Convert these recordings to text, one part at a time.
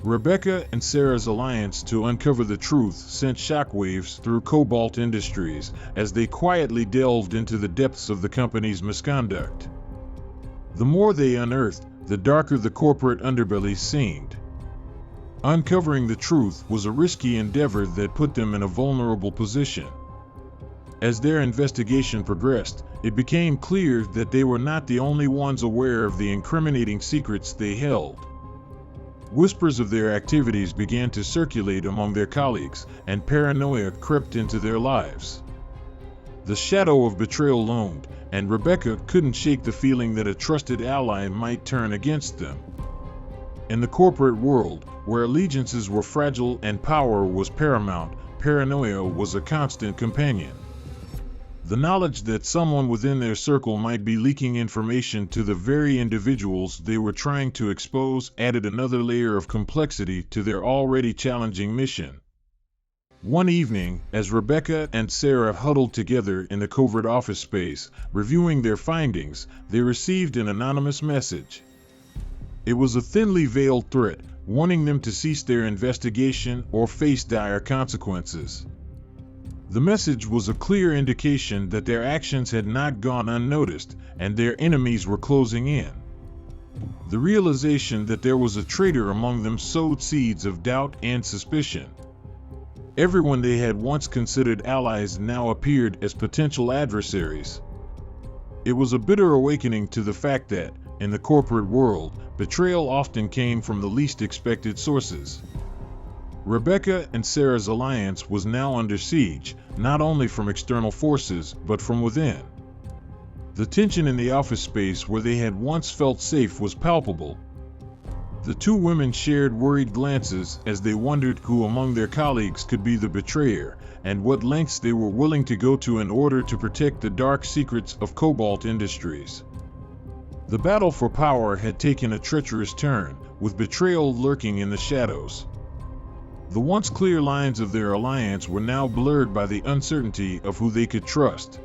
Rebecca and Sarah's alliance to uncover the truth sent shockwaves through Cobalt Industries as they quietly delved into the depths of the company's misconduct. The more they unearthed, the darker the corporate underbelly seemed. Uncovering the truth was a risky endeavor that put them in a vulnerable position. As their investigation progressed, it became clear that they were not the only ones aware of the incriminating secrets they held. Whispers of their activities began to circulate among their colleagues, and paranoia crept into their lives. The shadow of betrayal loomed, and Rebecca couldn't shake the feeling that a trusted ally might turn against them. In the corporate world, where allegiances were fragile and power was paramount, paranoia was a constant companion. The knowledge that someone within their circle might be leaking information to the very individuals they were trying to expose added another layer of complexity to their already challenging mission. One evening, as Rebecca and Sarah huddled together in the covert office space, reviewing their findings, they received an anonymous message. It was a thinly veiled threat, warning them to cease their investigation or face dire consequences. The message was a clear indication that their actions had not gone unnoticed, and their enemies were closing in. The realization that there was a traitor among them sowed seeds of doubt and suspicion. Everyone they had once considered allies now appeared as potential adversaries. It was a bitter awakening to the fact that, in the corporate world, betrayal often came from the least expected sources. Rebecca and Sarah's alliance was now under siege, not only from external forces, but from within. The tension in the office space where they had once felt safe was palpable. The two women shared worried glances as they wondered who among their colleagues could be the betrayer, and what lengths they were willing to go to in order to protect the dark secrets of Cobalt Industries. The battle for power had taken a treacherous turn, with betrayal lurking in the shadows. The once clear lines of their alliance were now blurred by the uncertainty of who they could trust.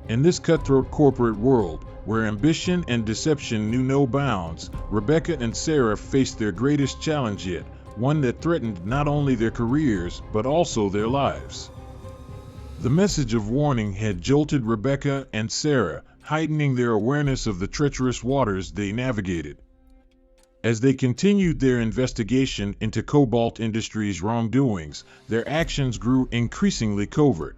In this cutthroat corporate world, where ambition and deception knew no bounds, Rebecca and Sarah faced their greatest challenge yet, one that threatened not only their careers but also their lives. The message of warning had jolted Rebecca and Sarah, heightening their awareness of the treacherous waters they navigated. As they continued their investigation into Cobalt Industries' wrongdoings, their actions grew increasingly covert.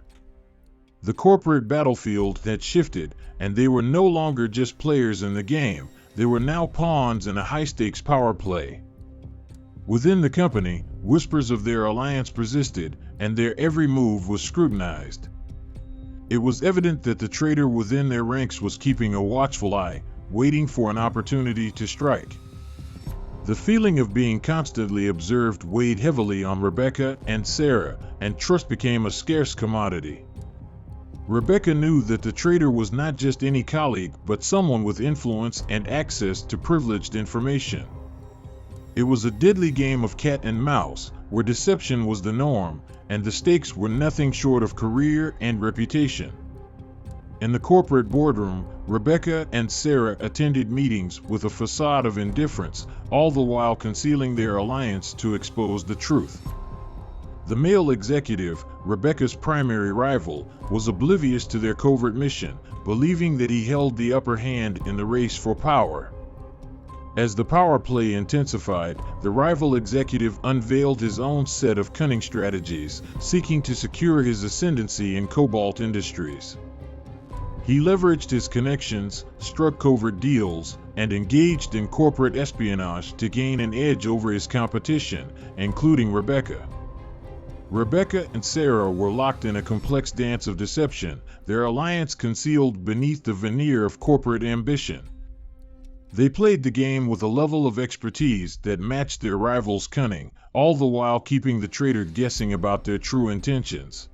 The corporate battlefield had shifted, and they were no longer just players in the game, they were now pawns in a high-stakes power play. Within the company, whispers of their alliance persisted, and their every move was scrutinized. It was evident that the traitor within their ranks was keeping a watchful eye, waiting for an opportunity to strike. The feeling of being constantly observed weighed heavily on Rebecca and Sarah, and trust became a scarce commodity. Rebecca knew that the traitor was not just any colleague, but someone with influence and access to privileged information. It was a deadly game of cat and mouse, where deception was the norm, and the stakes were nothing short of career and reputation. In the corporate boardroom, Rebecca and Sarah attended meetings with a facade of indifference, all the while concealing their alliance to expose the truth. The male executive, Rebecca's primary rival, was oblivious to their covert mission, believing that he held the upper hand in the race for power. As the power play intensified, the rival executive unveiled his own set of cunning strategies, seeking to secure his ascendancy in Cobalt Industries. He leveraged his connections, struck covert deals, and engaged in corporate espionage to gain an edge over his competition, including Rebecca. Rebecca and Sarah were locked in a complex dance of deception, their alliance concealed beneath the veneer of corporate ambition. They played the game with a level of expertise that matched their rivals' cunning, all the while keeping the traitor guessing about their true intentions.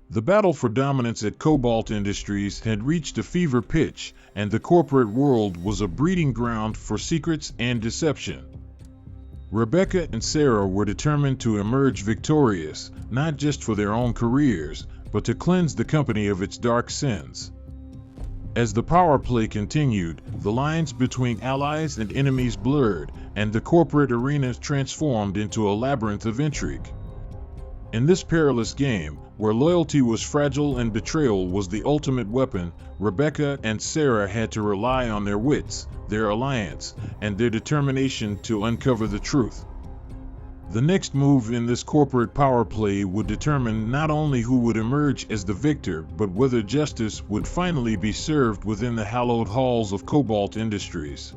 The battle for dominance at Cobalt Industries had reached a fever pitch, and the corporate world was a breeding ground for secrets and deception. Rebecca and Sarah were determined to emerge victorious, not just for their own careers, but to cleanse the company of its dark sins. As the power play continued, the lines between allies and enemies blurred, and the corporate arena transformed into a labyrinth of intrigue. In this perilous game, where loyalty was fragile and betrayal was the ultimate weapon, Rebecca and Sarah had to rely on their wits, their alliance, and their determination to uncover the truth. The next move in this corporate power play would determine not only who would emerge as the victor, but whether justice would finally be served within the hallowed halls of Cobalt Industries.